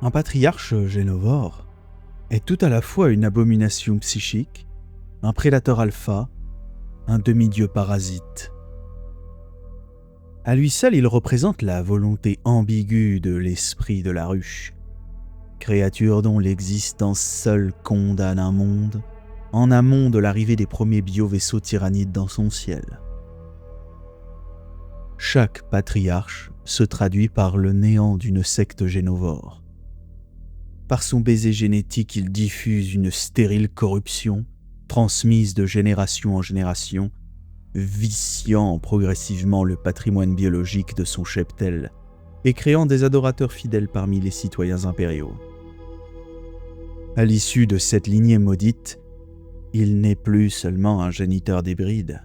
Un patriarche génovore est tout à la fois une abomination psychique, un prédateur alpha, un demi-dieu parasite. À lui seul, il représente la volonté ambiguë de l'esprit de la ruche, créature dont l'existence seule condamne un monde, en amont de l'arrivée des premiers biovaisseaux tyrannides dans son ciel. Chaque patriarche se traduit par le néant d'une secte génovore. Par son baiser génétique, il diffuse une stérile corruption, transmise de génération en génération, viciant progressivement le patrimoine biologique de son cheptel et créant des adorateurs fidèles parmi les citoyens impériaux. À l'issue de cette lignée maudite, il n'est plus seulement un géniteur d'hybrides.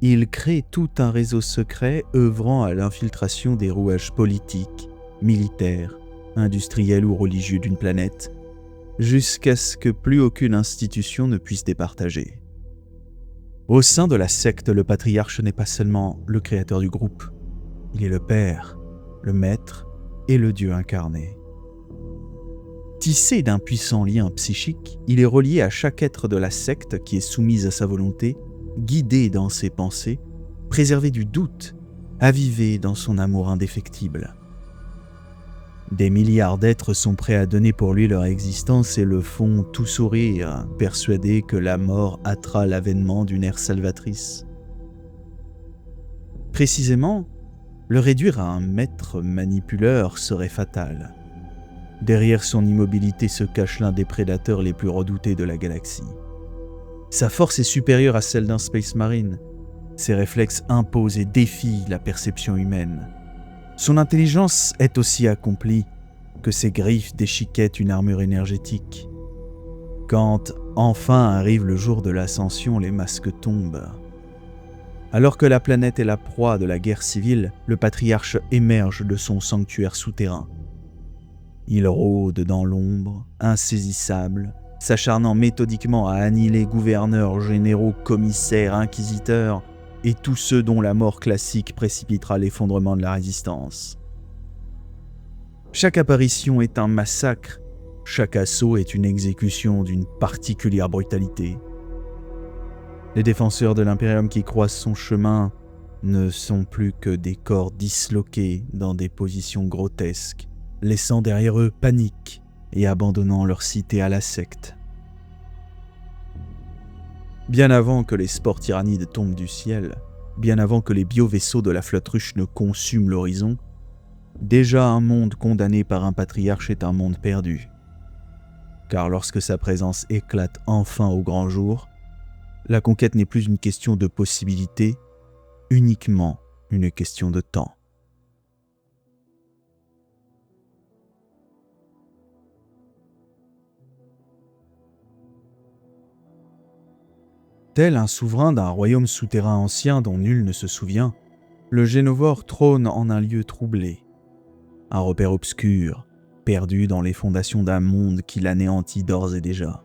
Il crée tout un réseau secret œuvrant à l'infiltration des rouages politiques, militaires, industriels ou religieux d'une planète, jusqu'à ce que plus aucune institution ne puisse départager. Au sein de la secte, le patriarche n'est pas seulement le créateur du groupe, il est le père, le maître et le dieu incarné. Tissé d'un puissant lien psychique, il est relié à chaque être de la secte qui est soumise à sa volonté, guidé dans ses pensées, préservé du doute, avivé dans son amour indéfectible. Des milliards d'êtres sont prêts à donner pour lui leur existence et le font tout sourire, persuadés que la mort hâtera l'avènement d'une ère salvatrice. Précisément, le réduire à un maître manipuleur serait fatal. Derrière son immobilité se cache l'un des prédateurs les plus redoutés de la galaxie. Sa force est supérieure à celle d'un Space Marine. Ses réflexes imposent et défient la perception humaine. Son intelligence est aussi accomplie que ses griffes déchiquettent une armure énergétique. Quand enfin arrive le jour de l'ascension, les masques tombent. Alors que la planète est la proie de la guerre civile, le patriarche émerge de son sanctuaire souterrain. Il rôde dans l'ombre, insaisissable, s'acharnant méthodiquement à annihiler gouverneurs, généraux, commissaires, inquisiteurs et tous ceux dont la mort classique précipitera l'effondrement de la résistance. Chaque apparition est un massacre, chaque assaut est une exécution d'une particulière brutalité. Les défenseurs de l'Impérium qui croisent son chemin ne sont plus que des corps disloqués dans des positions grotesques, laissant derrière eux panique et abandonnant leur cité à la secte. Bien avant que les spores tyrannides tombent du ciel, bien avant que les biovaisseaux de la flotte ruche ne consument l'horizon, déjà un monde condamné par un patriarche est un monde perdu. Car lorsque sa présence éclate enfin au grand jour, la conquête n'est plus une question de possibilité, uniquement une question de temps. Tel un souverain d'un royaume souterrain ancien dont nul ne se souvient, le Génovore trône en un lieu troublé. Un repère obscur, perdu dans les fondations d'un monde qui l'anéantit d'ores et déjà.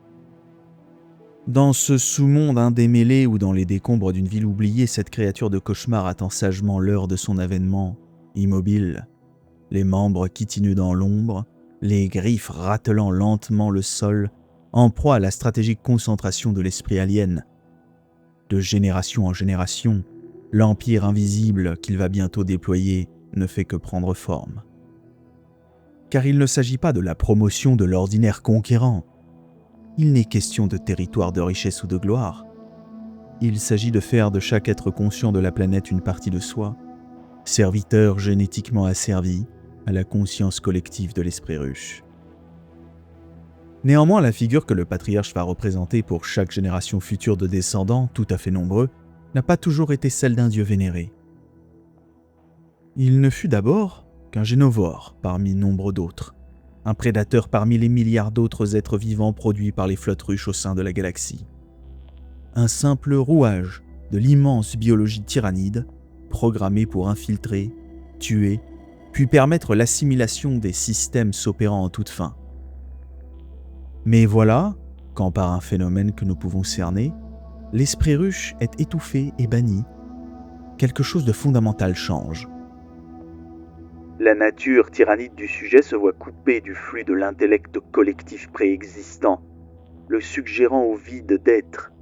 Dans ce sous-monde indémêlé ou dans les décombres d'une ville oubliée, cette créature de cauchemar attend sagement l'heure de son avènement, immobile, les membres kitineux dans l'ombre, les griffes ratelant lentement le sol, en proie à la stratégique concentration de l'esprit alien. De génération en génération, l'empire invisible qu'il va bientôt déployer ne fait que prendre forme. Car il ne s'agit pas de la promotion de l'ordinaire conquérant. Il n'est question de territoire de richesse ou de gloire. Il s'agit de faire de chaque être conscient de la planète une partie de soi, serviteur génétiquement asservi à la conscience collective de l'esprit ruche. Néanmoins, la figure que le patriarche va représenter pour chaque génération future de descendants, tout à fait nombreux, n'a pas toujours été celle d'un dieu vénéré. Il ne fut d'abord qu'un génovore parmi nombre d'autres, un prédateur parmi les milliards d'autres êtres vivants produits par les flottes ruches au sein de la galaxie. Un simple rouage de l'immense biologie tyrannide, programmé pour infiltrer, tuer, puis permettre l'assimilation des systèmes s'opérant en toute fin. Mais voilà, quand par un phénomène que nous pouvons cerner, l'esprit ruche est étouffé et banni, quelque chose de fondamental change. La nature tyrannide du sujet se voit coupée du flux de l'intellect collectif préexistant, le suggérant au vide d'être.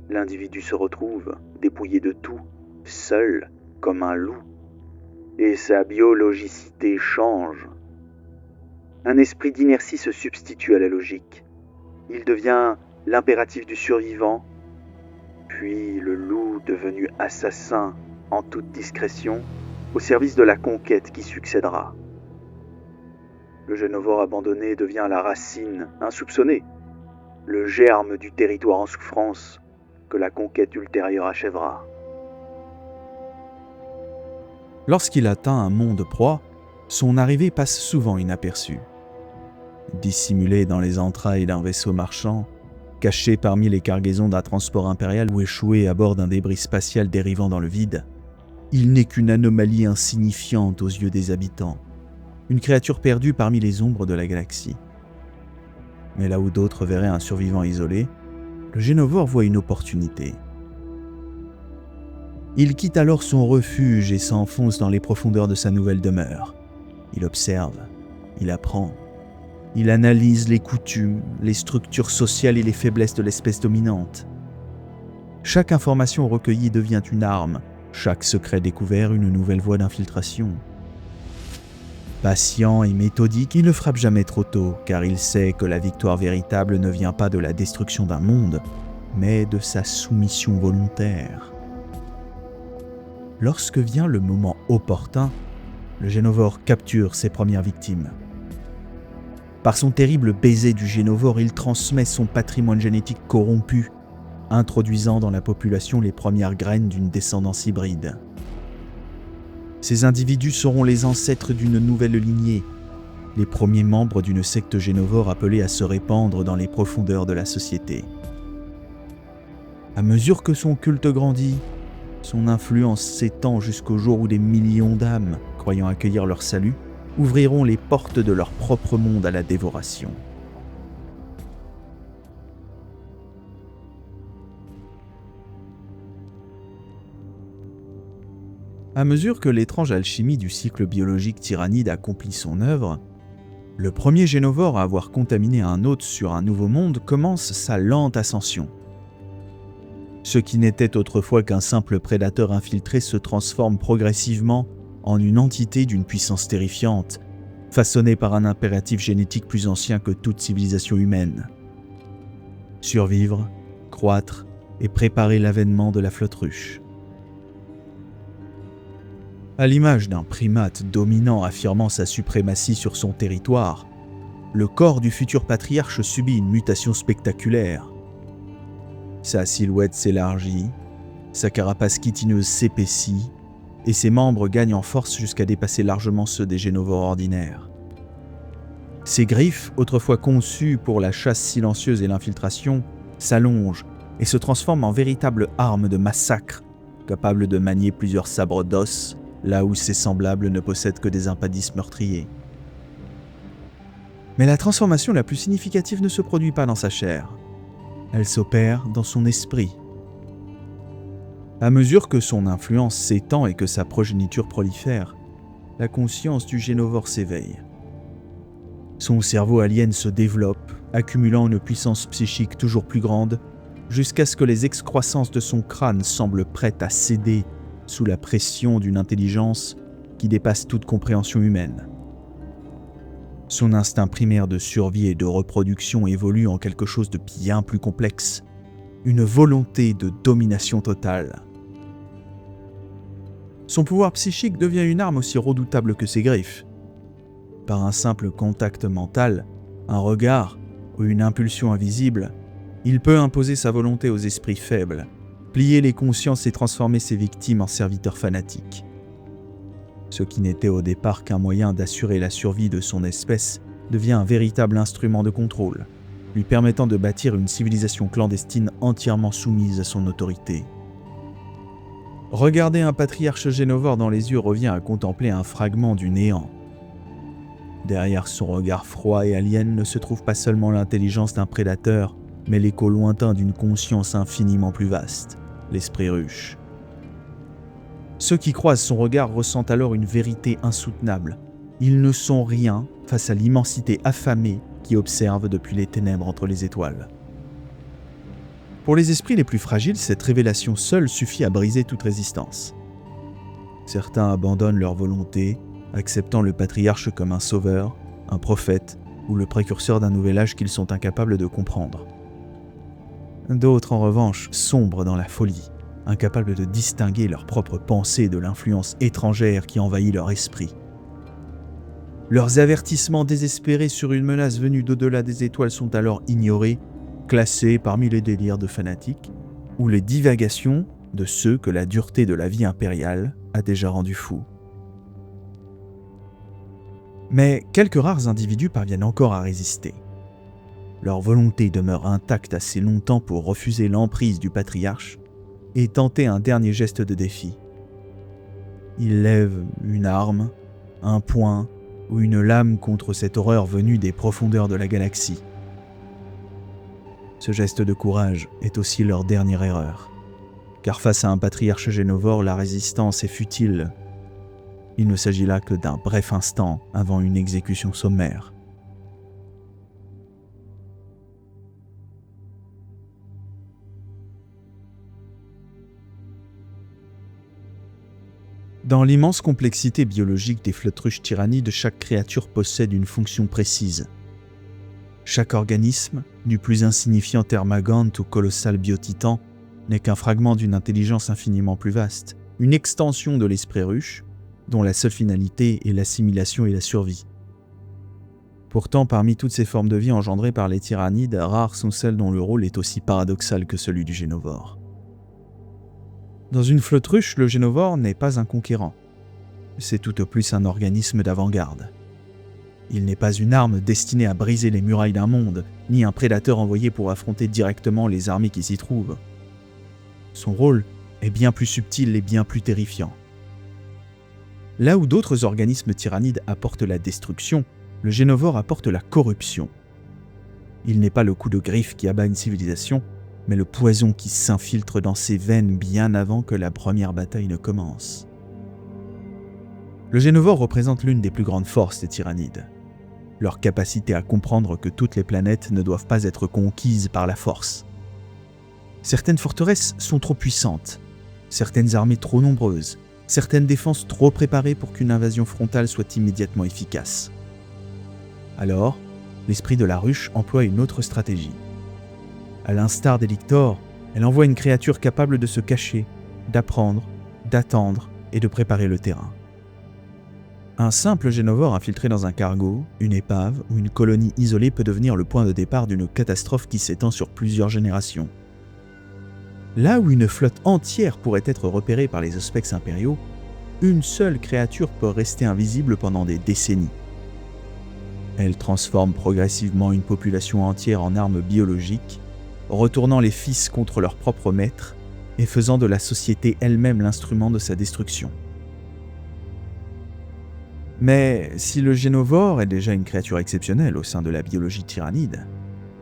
L'individu se retrouve, dépouillé de tout, seul, comme un loup. Et sa biologicité change. Un esprit d'inertie se substitue à la logique. Il devient l'impératif du survivant, puis le loup devenu assassin en toute discrétion, au service de la conquête qui succédera. Le génovore abandonné devient la racine insoupçonnée, le germe du territoire en souffrance que la conquête ultérieure achèvera. Lorsqu'il atteint un monde proie, son arrivée passe souvent inaperçue. Dissimulé dans les entrailles d'un vaisseau marchand, caché parmi les cargaisons d'un transport impérial ou échoué à bord d'un débris spatial dérivant dans le vide, il n'est qu'une anomalie insignifiante aux yeux des habitants, une créature perdue parmi les ombres de la galaxie. Mais là où d'autres verraient un survivant isolé, le génovore voit une opportunité. Il quitte alors son refuge et s'enfonce dans les profondeurs de sa nouvelle demeure. Il observe, il apprend, il analyse les coutumes, les structures sociales et les faiblesses de l'espèce dominante. Chaque information recueillie devient une arme, chaque secret découvert une nouvelle voie d'infiltration. Patient et méthodique, il ne frappe jamais trop tôt, car il sait que la victoire véritable ne vient pas de la destruction d'un monde, mais de sa soumission volontaire. Lorsque vient le moment opportun, le génovore capture ses premières victimes. Par son terrible baiser du génovore, il transmet son patrimoine génétique corrompu, introduisant dans la population les premières graines d'une descendance hybride. Ces individus seront les ancêtres d'une nouvelle lignée, les premiers membres d'une secte génovore appelée à se répandre dans les profondeurs de la société. À mesure que son culte grandit, son influence s'étend jusqu'au jour où des millions d'âmes, croyant accueillir leur salut, ouvriront les portes de leur propre monde à la dévoration. À mesure que l'étrange alchimie du cycle biologique tyrannide accomplit son œuvre, le premier génovore à avoir contaminé un hôte sur un nouveau monde commence sa lente ascension. Ce qui n'était autrefois qu'un simple prédateur infiltré se transforme progressivement en une entité d'une puissance terrifiante, façonnée par un impératif génétique plus ancien que toute civilisation humaine. Survivre, croître et préparer l'avènement de la flotte ruche. À l'image d'un primate dominant affirmant sa suprématie sur son territoire, le corps du futur patriarche subit une mutation spectaculaire. Sa silhouette s'élargit, sa carapace chitineuse s'épaissit, et ses membres gagnent en force jusqu'à dépasser largement ceux des génovores ordinaires. Ses griffes, autrefois conçues pour la chasse silencieuse et l'infiltration, s'allongent et se transforment en véritables armes de massacre, capables de manier plusieurs sabres d'os, là où ses semblables ne possèdent que des impadices meurtriers. Mais la transformation la plus significative ne se produit pas dans sa chair. Elle s'opère dans son esprit. À mesure que son influence s'étend et que sa progéniture prolifère, la conscience du génovore s'éveille. Son cerveau alien se développe, accumulant une puissance psychique toujours plus grande, jusqu'à ce que les excroissances de son crâne semblent prêtes à céder sous la pression d'une intelligence qui dépasse toute compréhension humaine. Son instinct primaire de survie et de reproduction évolue en quelque chose de bien plus complexe, une volonté de domination totale. Son pouvoir psychique devient une arme aussi redoutable que ses griffes. Par un simple contact mental, un regard ou une impulsion invisible, il peut imposer sa volonté aux esprits faibles, plier les consciences et transformer ses victimes en serviteurs fanatiques. Ce qui n'était au départ qu'un moyen d'assurer la survie de son espèce devient un véritable instrument de contrôle, lui permettant de bâtir une civilisation clandestine entièrement soumise à son autorité. Regarder un patriarche génovore dans les yeux revient à contempler un fragment du néant. Derrière son regard froid et alien ne se trouve pas seulement l'intelligence d'un prédateur, mais l'écho lointain d'une conscience infiniment plus vaste, l'esprit ruche. Ceux qui croisent son regard ressentent alors une vérité insoutenable. Ils ne sont rien face à l'immensité affamée qui observe depuis les ténèbres entre les étoiles. Pour les esprits les plus fragiles, cette révélation seule suffit à briser toute résistance. Certains abandonnent leur volonté, acceptant le patriarche comme un sauveur, un prophète ou le précurseur d'un nouvel âge qu'ils sont incapables de comprendre. D'autres, en revanche, sombrent dans la folie, incapables de distinguer leurs propres pensées de l'influence étrangère qui envahit leur esprit. Leurs avertissements désespérés sur une menace venue d'au-delà des étoiles sont alors ignorés, classés parmi les délires de fanatiques ou les divagations de ceux que la dureté de la vie impériale a déjà rendus fous. Mais quelques rares individus parviennent encore à résister. Leur volonté demeure intacte assez longtemps pour refuser l'emprise du patriarche et tenter un dernier geste de défi. Ils lèvent une arme, un poing ou une lame contre cette horreur venue des profondeurs de la galaxie. Ce geste de courage est aussi leur dernière erreur, car face à un patriarche génovore, la résistance est futile. Il ne s'agit là que d'un bref instant avant une exécution sommaire. Dans l'immense complexité biologique des flotruches tyrannides, chaque créature possède une fonction précise. Chaque organisme, du plus insignifiant termagante au colossal biotitan, n'est qu'un fragment d'une intelligence infiniment plus vaste, une extension de l'esprit ruche, dont la seule finalité est l'assimilation et la survie. Pourtant, parmi toutes ces formes de vie engendrées par les tyrannides, rares sont celles dont le rôle est aussi paradoxal que celui du génovore. Dans une flotte-ruche, le génovore n'est pas un conquérant. C'est tout au plus un organisme d'avant-garde. Il n'est pas une arme destinée à briser les murailles d'un monde, ni un prédateur envoyé pour affronter directement les armées qui s'y trouvent. Son rôle est bien plus subtil et bien plus terrifiant. Là où d'autres organismes tyrannides apportent la destruction, le génovore apporte la corruption. Il n'est pas le coup de griffe qui abat une civilisation, mais le poison qui s'infiltre dans ses veines bien avant que la première bataille ne commence. Le génovore représente l'une des plus grandes forces des tyrannides. Leur capacité à comprendre que toutes les planètes ne doivent pas être conquises par la force. Certaines forteresses sont trop puissantes, certaines armées trop nombreuses, certaines défenses trop préparées pour qu'une invasion frontale soit immédiatement efficace. Alors, l'esprit de la ruche emploie une autre stratégie. À l'instar d'Elictor, elle envoie une créature capable de se cacher, d'apprendre, d'attendre et de préparer le terrain. Un simple génovore infiltré dans un cargo, une épave ou une colonie isolée peut devenir le point de départ d'une catastrophe qui s'étend sur plusieurs générations. Là où une flotte entière pourrait être repérée par les Auspex impériaux, une seule créature peut rester invisible pendant des décennies. Elle transforme progressivement une population entière en arme biologique, retournant les fils contre leur propre maître et faisant de la société elle-même l'instrument de sa destruction. Mais si le génovore est déjà une créature exceptionnelle au sein de la biologie tyrannide,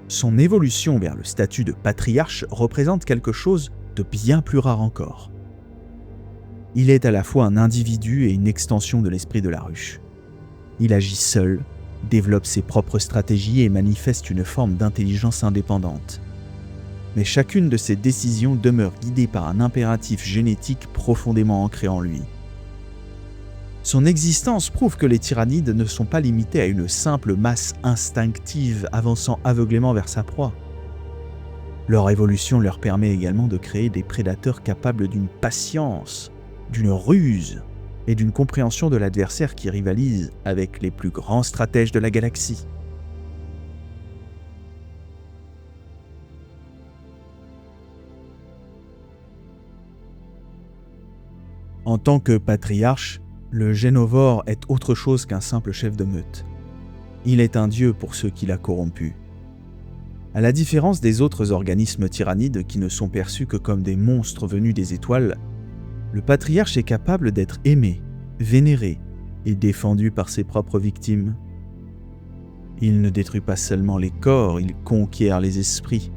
son évolution vers le statut de patriarche représente quelque chose de bien plus rare encore. Il est à la fois un individu et une extension de l'esprit de la ruche. Il agit seul, développe ses propres stratégies et manifeste une forme d'intelligence indépendante. Mais chacune de ses décisions demeure guidée par un impératif génétique profondément ancré en lui. Son existence prouve que les tyrannides ne sont pas limités à une simple masse instinctive avançant aveuglément vers sa proie. Leur évolution leur permet également de créer des prédateurs capables d'une patience, d'une ruse et d'une compréhension de l'adversaire qui rivalise avec les plus grands stratèges de la galaxie. En tant que patriarche, le génovore est autre chose qu'un simple chef de meute. Il est un dieu pour ceux qui l'a corrompu. À la différence des autres organismes tyrannides qui ne sont perçus que comme des monstres venus des étoiles, le patriarche est capable d'être aimé, vénéré et défendu par ses propres victimes. Il ne détruit pas seulement les corps, il conquiert les esprits.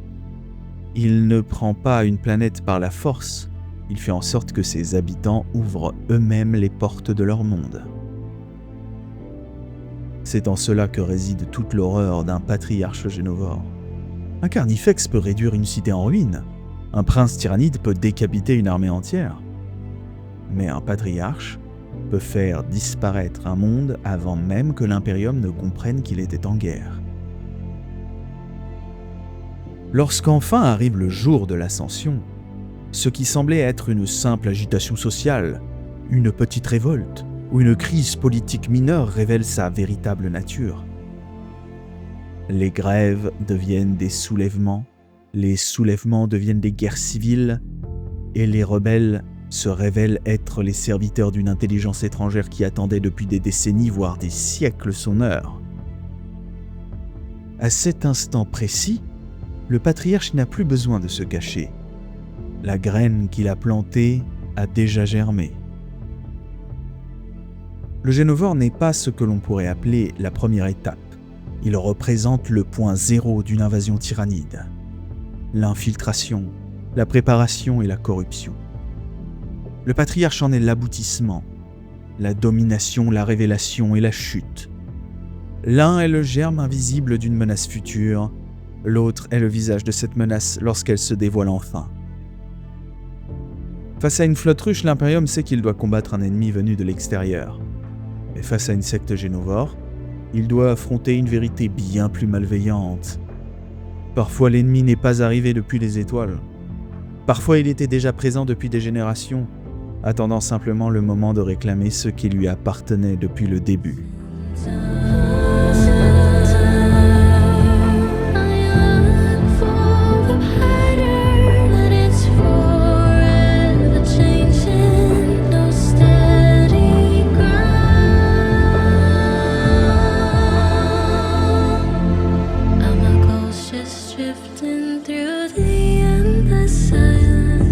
Il ne prend pas une planète par la force, il fait en sorte que ses habitants ouvrent eux-mêmes les portes de leur monde. C'est en cela que réside toute l'horreur d'un patriarche génovore. Un carnifex peut réduire une cité en ruine. Un prince tyrannide peut décapiter une armée entière. Mais un patriarche peut faire disparaître un monde avant même que l'Imperium ne comprenne qu'il était en guerre. Lorsqu'enfin arrive le jour de l'ascension, ce qui semblait être une simple agitation sociale, une petite révolte ou une crise politique mineure révèle sa véritable nature. Les grèves deviennent des soulèvements, les soulèvements deviennent des guerres civiles, et les rebelles se révèlent être les serviteurs d'une intelligence étrangère qui attendait depuis des décennies, voire des siècles, son heure. À cet instant précis, le patriarche n'a plus besoin de se cacher. La graine qu'il a plantée a déjà germé. Le Génovore n'est pas ce que l'on pourrait appeler la première étape. Il représente le point zéro d'une invasion tyrannide. L'infiltration, la préparation et la corruption. Le patriarche en est l'aboutissement, la domination, la révélation et la chute. L'un est le germe invisible d'une menace future, l'autre est le visage de cette menace lorsqu'elle se dévoile enfin. Face à une flotte ruche, l'Imperium sait qu'il doit combattre un ennemi venu de l'extérieur. Mais face à une secte génovore, il doit affronter une vérité bien plus malveillante. Parfois l'ennemi n'est pas arrivé depuis les étoiles. Parfois il était déjà présent depuis des générations, attendant simplement le moment de réclamer ce qui lui appartenait depuis le début. Drifting through the endless silence.